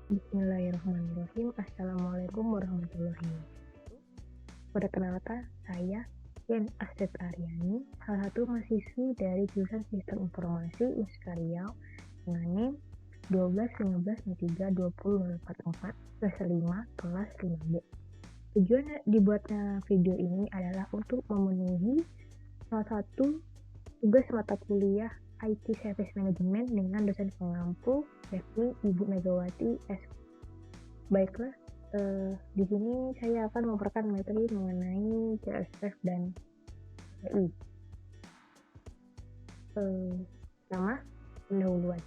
Bismillahirrahmanirrahim. Assalamualaikum warahmatullahi wabarakatuh. Perkenalkan, saya Yen Astet Aryani, salah satu mahasiswi dari jurusan Sistem Informasi Unsika Riau dengan NIM 1215032044 semester 5 kelas 5B. Tujuan dibuatnya video ini adalah untuk memenuhi salah satu tugas mata kuliah IT Service Management dengan dosen pengampu yakni Ibu Megawati S. Baiklah, di sini saya akan memaparkan materi mengenai CSF dan KPI. Pertama, pendahuluan.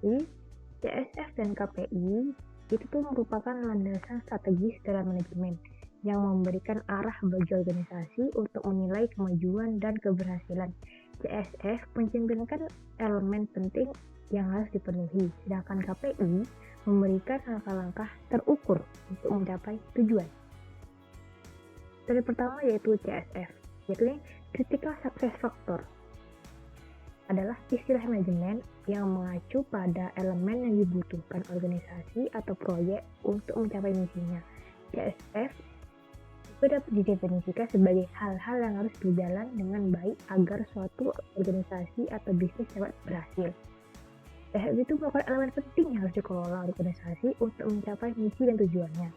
Jadi, CSF dan KPI itu tuh merupakan landasan strategis dalam manajemen yang memberikan arah bagi organisasi untuk menilai kemajuan dan keberhasilan. CSF mencantumkan elemen penting yang harus dipenuhi, sedangkan KPI memberikan langkah-langkah terukur untuk mencapai tujuan. Dari pertama yaitu CSF, yaitu Critical Success Factor, adalah istilah manajemen yang mengacu pada elemen yang dibutuhkan organisasi atau proyek untuk mencapai misinya. CSF juga dapat didefinisikan sebagai hal-hal yang harus berjalan dengan baik agar suatu organisasi atau bisnis dapat berhasil. CSF itu merupakan elemen penting yang harus dikelola organisasi untuk mencapai misi dan tujuannya.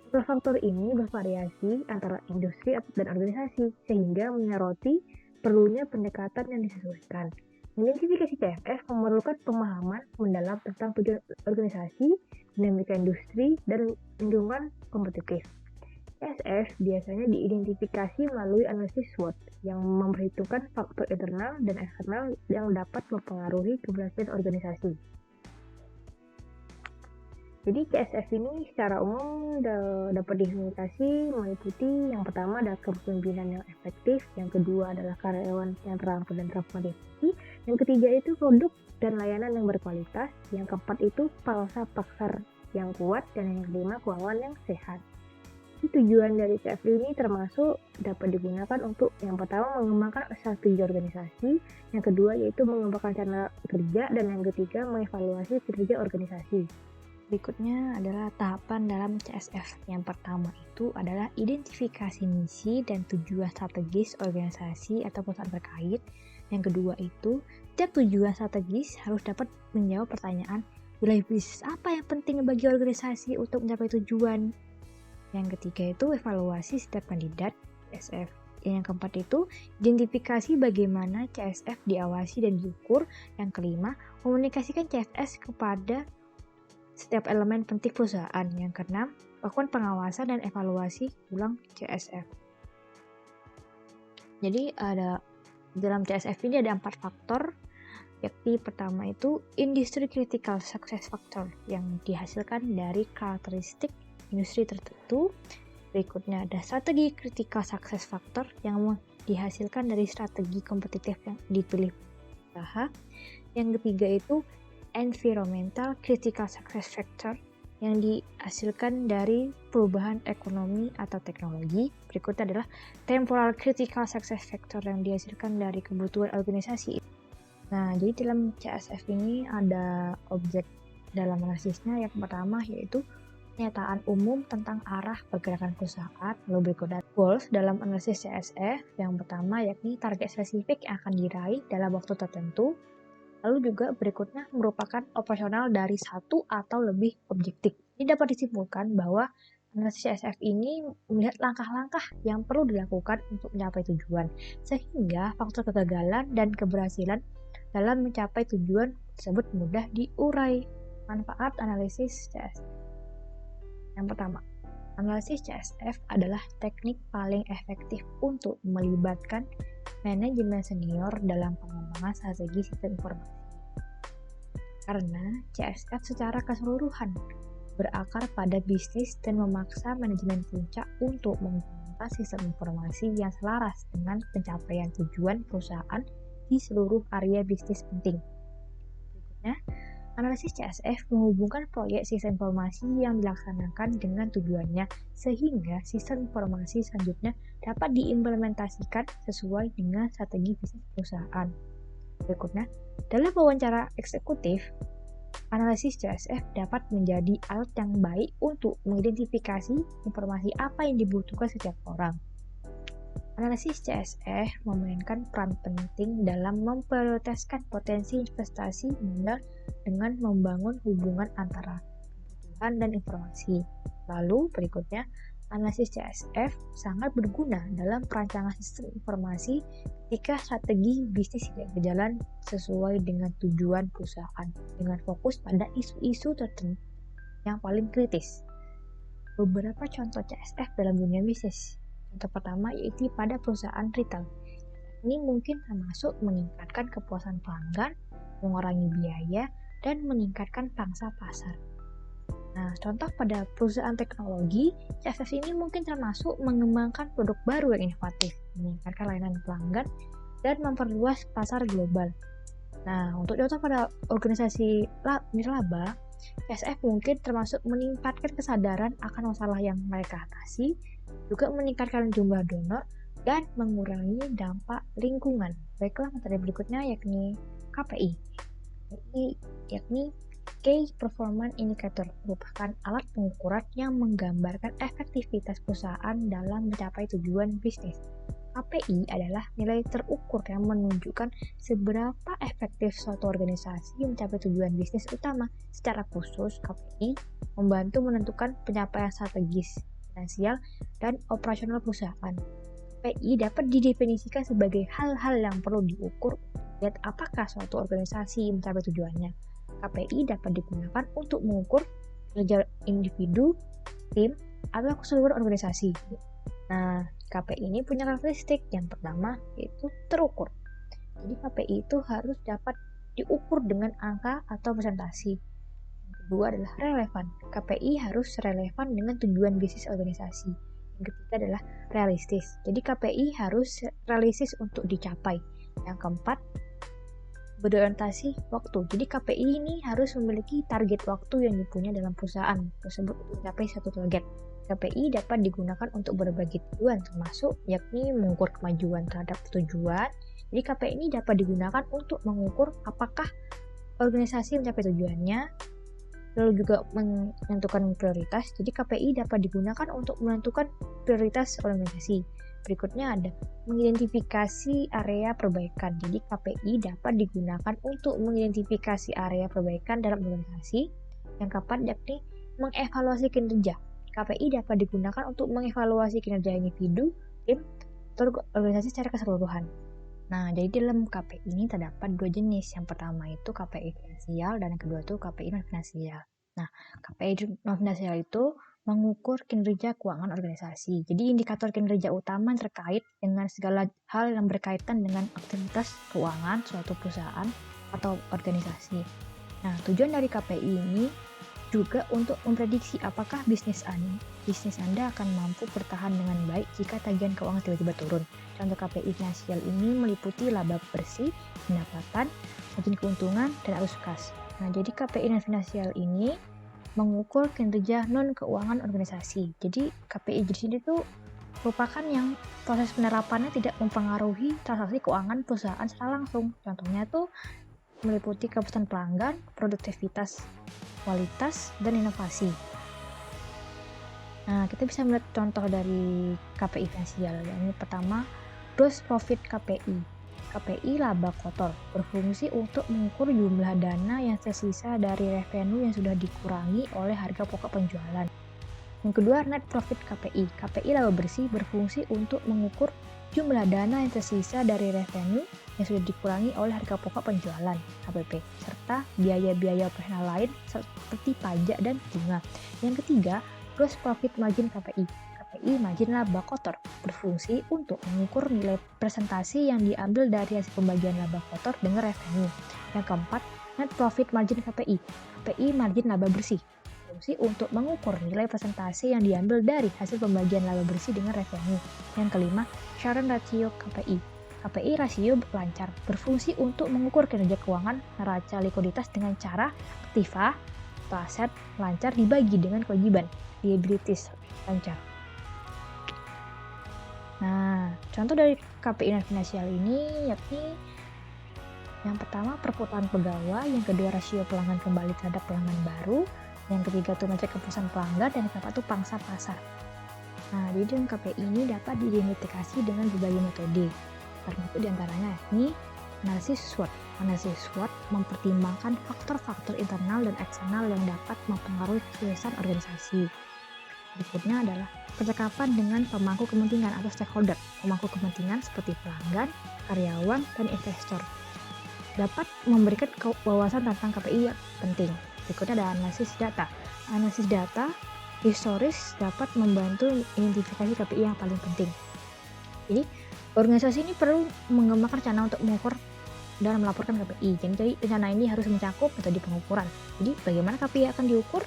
Faktor ini bervariasi antara industri dan organisasi, sehingga menyoroti perlunya pendekatan yang disesuaikan. Identifikasi CSF memerlukan pemahaman mendalam tentang tujuan organisasi, dinamika industri, dan lingkungan kompetitif. CSF biasanya diidentifikasi melalui analisis SWOT yang memperhitungkan faktor internal dan eksternal yang dapat mempengaruhi keberhasilan organisasi. Jadi CSF ini secara umum dapat diidentifikasi meliputi yang pertama adalah kepemimpinan yang efektif, yang kedua adalah karyawan yang terampil dan termotivasi, yang ketiga itu produk dan layanan yang berkualitas, yang keempat itu pangsa pasar yang kuat, dan yang kelima keuangan yang sehat. Tujuan dari CSF ini termasuk dapat digunakan untuk yang pertama mengembangkan strategi organisasi, yang kedua yaitu mengembangkan cara kerja, dan yang ketiga mengevaluasi kinerja organisasi. Berikutnya adalah tahapan dalam CSF. Yang pertama itu adalah identifikasi misi dan tujuan strategis organisasi atau perusahaan terkait. Yang kedua itu, setiap tujuan strategis harus dapat menjawab pertanyaan wilayah bisnis apa yang penting bagi organisasi untuk mencapai tujuan. Yang ketiga itu evaluasi setiap kandidat CSF. Yang keempat itu identifikasi bagaimana CSF diawasi dan diukur. Yang kelima, komunikasikan CSF kepada setiap elemen penting perusahaan. Yang keenam, lakukan pengawasan dan evaluasi ulang CSF. Jadi dalam CSF ini ada 4 faktor, yakni pertama itu Industry Critical Success Factor yang dihasilkan dari karakteristik industri tertentu. Berikutnya ada Strategi Critical Success Factor yang dihasilkan dari strategi kompetitif yang dipilih usaha. Yang ketiga itu Environmental Critical Success Factor yang dihasilkan dari perubahan ekonomi atau teknologi. Berikutnya adalah Temporal Critical Success Factor yang dihasilkan dari kebutuhan organisasi. Nah, jadi dalam CSF ini ada objek dalam analisisnya. Yang pertama yaitu pernyataan umum tentang arah pergerakan perusahaan. Lalu berikutnya goals dalam analisis CSF. Yang pertama yakni target spesifik yang akan diraih dalam waktu tertentu. Lalu juga berikutnya merupakan operasional dari satu atau lebih objektif. Ini dapat disimpulkan bahwa analisis CSF ini melihat langkah-langkah yang perlu dilakukan untuk mencapai tujuan, sehingga faktor kegagalan dan keberhasilan dalam mencapai tujuan tersebut mudah diurai. Manfaat analisis CSF. Yang pertama, analisis CSF adalah teknik paling efektif untuk melibatkan manajemen senior dalam pengembangan strategi sistem informasi. Karena CSF secara keseluruhan berakar pada bisnis dan memaksa manajemen puncak untuk menggunakan sistem informasi yang selaras dengan pencapaian tujuan perusahaan di seluruh area bisnis penting. Berikutnya, analisis CSF menghubungkan proyek sistem informasi yang dilaksanakan dengan tujuannya, sehingga sistem informasi selanjutnya dapat diimplementasikan sesuai dengan strategi bisnis perusahaan. Berikutnya, dalam wawancara eksekutif, Analisis CSF dapat menjadi alat yang baik untuk mengidentifikasi informasi apa yang dibutuhkan setiap orang. Analisis CSF memainkan peran penting dalam memprioritaskan potensi investasi modal dengan membangun hubungan antara kebutuhan dan informasi. Lalu berikutnya, analisis CSF sangat berguna dalam perancangan sistem informasi ketika strategi bisnis tidak berjalan sesuai dengan tujuan perusahaan dengan fokus pada isu-isu tertentu yang paling kritis. Beberapa contoh CSF dalam dunia bisnis. Contoh pertama yaitu pada perusahaan retail. Ini mungkin termasuk meningkatkan kepuasan pelanggan, mengurangi biaya, dan meningkatkan pangsa pasar. Nah, contoh pada perusahaan teknologi, CSF ini mungkin termasuk mengembangkan produk baru yang inovatif, meningkatkan layanan pelanggan, dan memperluas pasar global. Nah, untuk contoh pada organisasi nirlaba, CSF mungkin termasuk meningkatkan kesadaran akan masalah yang mereka atasi, juga meningkatkan jumlah donor, dan mengurangi dampak lingkungan. Baiklah, materi berikutnya yakni KPI. Yakni Key Performance Indicator merupakan alat pengukuran yang menggambarkan efektivitas perusahaan dalam mencapai tujuan bisnis. KPI adalah nilai terukur yang menunjukkan seberapa efektif suatu organisasi mencapai tujuan bisnis utama. Secara khusus, KPI membantu menentukan pencapaian strategis, finansial, dan operasional perusahaan. KPI dapat didefinisikan sebagai hal-hal yang perlu diukur lihat apakah suatu organisasi mencapai tujuannya. KPI dapat digunakan untuk mengukur kerja individu, tim, atau keseluruhan organisasi. Nah, KPI ini punya karakteristik yang pertama yaitu terukur. Jadi KPI itu harus dapat diukur dengan angka atau presentasi. Yang kedua adalah relevan. KPI harus relevan dengan tujuan bisnis organisasi. Yang ketiga adalah realistis. Jadi KPI harus realistis untuk dicapai. Yang keempat, berorientasi waktu. Jadi KPI ini harus memiliki target waktu yang dipunya dalam perusahaan tersebut untuk mencapai satu target. KPI dapat digunakan untuk berbagai tujuan termasuk yakni mengukur kemajuan terhadap tujuan. Jadi KPI ini dapat digunakan untuk mengukur apakah organisasi mencapai tujuannya, lalu juga menentukan prioritas. Jadi KPI dapat digunakan untuk menentukan prioritas organisasi. Berikutnya ada mengidentifikasi area perbaikan. Jadi KPI dapat digunakan untuk mengidentifikasi area perbaikan dalam organisasi. Yang keempat yakni mengevaluasi kinerja. KPI dapat digunakan untuk mengevaluasi kinerja individu, tim, atau organisasi secara keseluruhan. Nah, jadi dalam KPI ini terdapat dua jenis. Yang pertama itu KPI finansial dan yang kedua itu KPI non finansial. Nah, KPI non finansial itu mengukur kinerja keuangan organisasi. Jadi indikator kinerja utama terkait dengan segala hal yang berkaitan dengan aktivitas keuangan suatu perusahaan atau organisasi. Nah, tujuan dari KPI ini juga untuk memprediksi apakah bisnis Anda akan mampu bertahan dengan baik jika tagihan keuangan tiba-tiba turun. Contoh KPI finansial ini meliputi laba bersih, pendapatan, margin keuntungan, dan arus kas. Nah, jadi KPI non finansial ini mengukur kinerja non keuangan organisasi. Jadi KPI di sini tuh merupakan yang proses penerapannya tidak mempengaruhi transaksi keuangan perusahaan secara langsung. Contohnya tuh meliputi kepuasan pelanggan, produktivitas, kualitas, dan inovasi. Nah, kita bisa melihat contoh dari KPI finansial. Yang pertama, gross profit KPI. KPI laba kotor berfungsi untuk mengukur jumlah dana yang tersisa dari revenue yang sudah dikurangi oleh harga pokok penjualan. Yang kedua, net profit KPI. KPI laba bersih berfungsi untuk mengukur jumlah dana yang tersisa dari revenue yang sudah dikurangi oleh harga pokok penjualan HPP, serta biaya-biaya operasional lain seperti pajak dan bunga. Yang ketiga, gross profit margin KPI. KPI margin laba kotor berfungsi untuk mengukur nilai presentasi yang diambil dari hasil pembagian laba kotor dengan revenue. Yang keempat, net profit margin KPI. KPI margin laba bersih berfungsi untuk mengukur nilai presentasi yang diambil dari hasil pembagian laba bersih dengan revenue. Yang kelima, Sharon ratio KPI. KPI rasio lancar berfungsi untuk mengukur kinerja keuangan neraca likuiditas dengan cara aktiva atau aset lancar dibagi dengan kewajiban liabilities lancar. Nah, contoh dari KPI non finansial ini yakni Yang pertama, perputaran pegawai, yang kedua, rasio pelanggan kembali terhadap pelanggan baru, yang ketiga tuh metrik kepuasan pelanggan, dan yang keempat tuh pangsa pasar. Nah, jadi dalam KPI ini dapat diidentifikasi dengan berbagai metode, termasuk diantaranya yakni analisis SWOT. Analisis SWOT mempertimbangkan faktor-faktor internal dan eksternal yang dapat mempengaruhi kesuksesan organisasi. Berikutnya adalah percakapan dengan pemangku kepentingan atau stakeholder. Pemangku kepentingan seperti pelanggan, karyawan, dan investor dapat memberikan wawasan tentang KPI yang penting. Berikutnya ada analisis data. Analisis data historis dapat membantu identifikasi KPI yang paling penting. Jadi, organisasi ini perlu mengembangkan rencana untuk mengukur dan melaporkan KPI. Jadi rencana ini harus mencakup metode pengukuran. Jadi, bagaimana KPI akan diukur?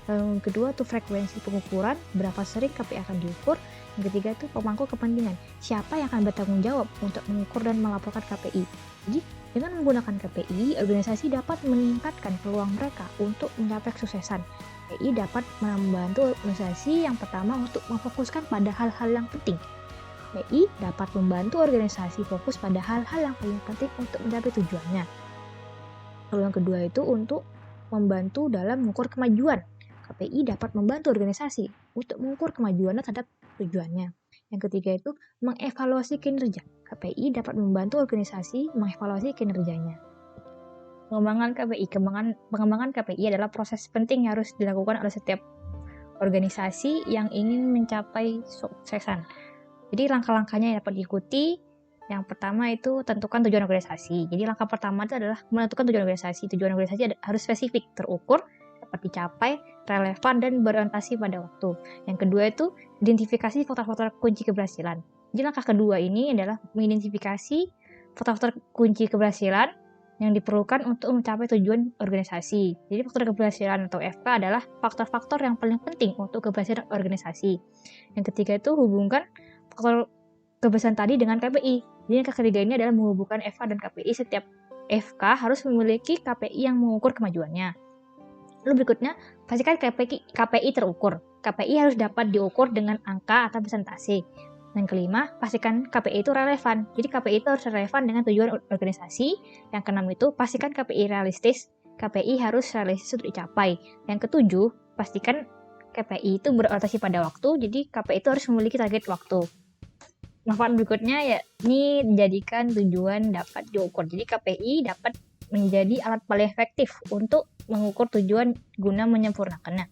Yang kedua tuh frekuensi pengukuran, berapa sering KPI akan diukur. Yang ketiga itu pemangku kepentingan, siapa yang akan bertanggung jawab untuk mengukur dan melaporkan KPI. Jadi, dengan menggunakan KPI, organisasi dapat meningkatkan peluang mereka untuk mencapai kesuksesan. KPI dapat membantu organisasi yang pertama untuk memfokuskan pada hal-hal yang penting. KPI dapat membantu organisasi fokus pada hal-hal yang paling penting untuk mencapai tujuannya. Lalu yang kedua itu untuk membantu dalam mengukur kemajuan. KPI dapat membantu organisasi untuk mengukur kemajuannya terhadap tujuannya. Yang ketiga itu mengevaluasi kinerja. KPI dapat membantu organisasi mengevaluasi kinerjanya. Pengembangan KPI adalah proses penting yang harus dilakukan oleh setiap organisasi yang ingin mencapai suksesan. Jadi langkah-langkahnya yang dapat diikuti. Yang pertama itu tentukan tujuan organisasi. Jadi langkah pertama itu adalah menentukan tujuan organisasi. Tujuan organisasi harus spesifik, terukur, dapat dicapai, relevan, dan berorientasi pada waktu. Yang kedua itu identifikasi faktor-faktor kunci keberhasilan. Jadi langkah kedua ini adalah mengidentifikasi faktor-faktor kunci keberhasilan yang diperlukan untuk mencapai tujuan organisasi. Jadi faktor keberhasilan atau FK adalah faktor-faktor yang paling penting untuk keberhasilan organisasi. Yang ketiga itu hubungkan faktor keberhasilan tadi dengan KPI. Jadi yang ketiga ini adalah menghubungkan FK dan KPI. Setiap FK harus memiliki KPI yang mengukur kemajuannya. Lalu berikutnya, pastikan KPI terukur. KPI harus dapat diukur dengan angka atau persentase. Yang kelima, pastikan KPI itu relevan. Jadi KPI itu harus relevan dengan tujuan organisasi. Yang keenam itu, pastikan KPI realistis. KPI harus realistis untuk dicapai. Yang ketujuh, pastikan KPI itu berorientasi pada waktu. Jadi KPI itu harus memiliki target waktu. Manfaat berikutnya yakni menjadikan tujuan dapat diukur. Jadi KPI dapat menjadi alat paling efektif untuk mengukur tujuan guna menyempurnakannya.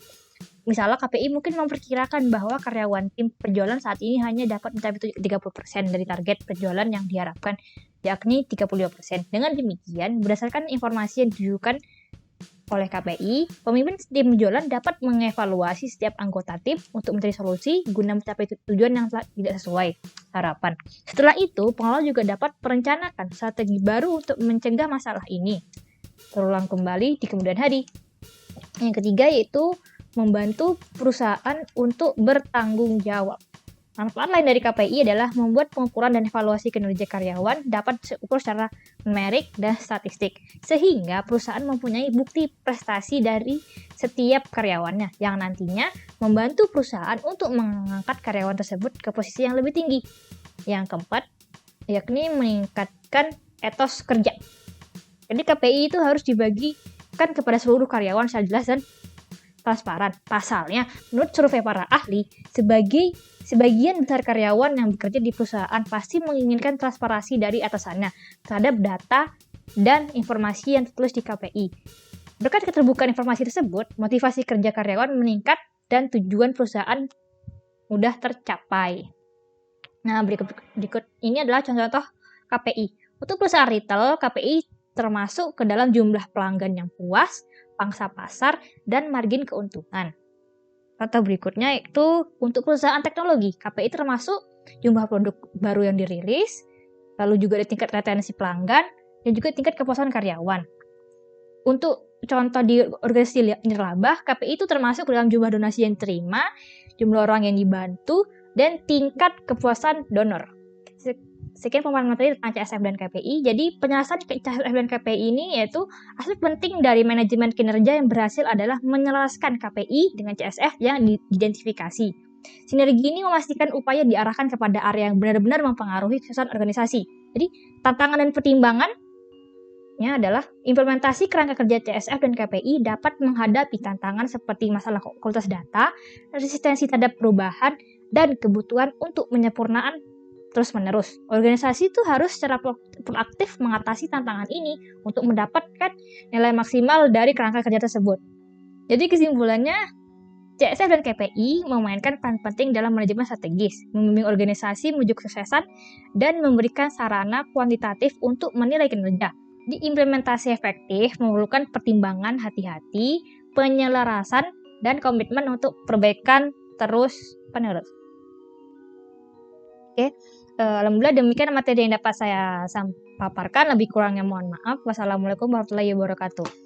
Misalnya KPI mungkin memperkirakan bahwa karyawan tim penjualan saat ini hanya dapat mencapai 30% dari target penjualan yang diharapkan, yakni 35%. Dengan demikian, berdasarkan informasi yang ditujukan oleh KPI, pemimpin tim penjualan dapat mengevaluasi setiap anggota tim untuk mencari solusi guna mencapai tujuan yang tidak sesuai harapan. Setelah itu, pengelola juga dapat merencanakan strategi baru untuk mencegah masalah ini terulang kembali di kemudian hari. Yang ketiga yaitu membantu perusahaan untuk bertanggung jawab. Manfaat lain dari KPI adalah membuat pengukuran dan evaluasi kinerja karyawan dapat diukur secara numerik dan statistik, sehingga perusahaan mempunyai bukti prestasi dari setiap karyawannya, yang nantinya membantu perusahaan untuk mengangkat karyawan tersebut ke posisi yang lebih tinggi. Yang keempat, yakni meningkatkan etos kerja. Jadi KPI itu harus dibagikan kepada seluruh karyawan secara jelas dan transparan. Pasalnya, menurut survei para ahli, sebagian besar karyawan yang bekerja di perusahaan pasti menginginkan transparansi dari atasannya terhadap data dan informasi yang tertulis di KPI. Berkat keterbukaan informasi tersebut, motivasi kerja karyawan meningkat dan tujuan perusahaan mudah tercapai. Nah, berikut ini adalah contoh KPI. Untuk perusahaan retail, KPI termasuk ke dalam jumlah pelanggan yang puas, pangsa pasar, dan margin keuntungan. Contoh berikutnya yaitu untuk perusahaan teknologi, KPI termasuk jumlah produk baru yang dirilis, lalu juga ada tingkat retensi pelanggan, dan juga tingkat kepuasan karyawan. Untuk contoh di organisasi nirlaba, KPI itu termasuk dalam jumlah donasi yang diterima, jumlah orang yang dibantu, dan tingkat kepuasan donor. Sekian pemaparan materi tentang CSF dan KPI. Jadi penjelasan CSF dan KPI ini yaitu aspek penting dari manajemen kinerja yang berhasil adalah menyelaraskan KPI dengan CSF yang diidentifikasi. Sinergi ini memastikan upaya diarahkan kepada area yang benar-benar mempengaruhi kesuksesan organisasi. Jadi tantangan dan pertimbangan selanjutnya adalah implementasi kerangka kerja CSF dan KPI dapat menghadapi tantangan seperti masalah kualitas data, resistensi terhadap perubahan, dan kebutuhan untuk penyempurnaan terus-menerus. Organisasi itu harus secara proaktif mengatasi tantangan ini untuk mendapatkan nilai maksimal dari kerangka kerja tersebut. Jadi kesimpulannya, CSF dan KPI memainkan peran penting dalam manajemen strategis, membimbing organisasi menuju kesuksesan, dan memberikan sarana kuantitatif untuk menilai kinerja. Diimplementasi efektif memerlukan pertimbangan hati-hati, penyelarasan, dan komitmen untuk perbaikan terus-menerus. Oke, alhamdulillah demikian materi yang dapat saya paparkan. Lebih kurangnya mohon maaf. Wassalamualaikum warahmatullahi wabarakatuh.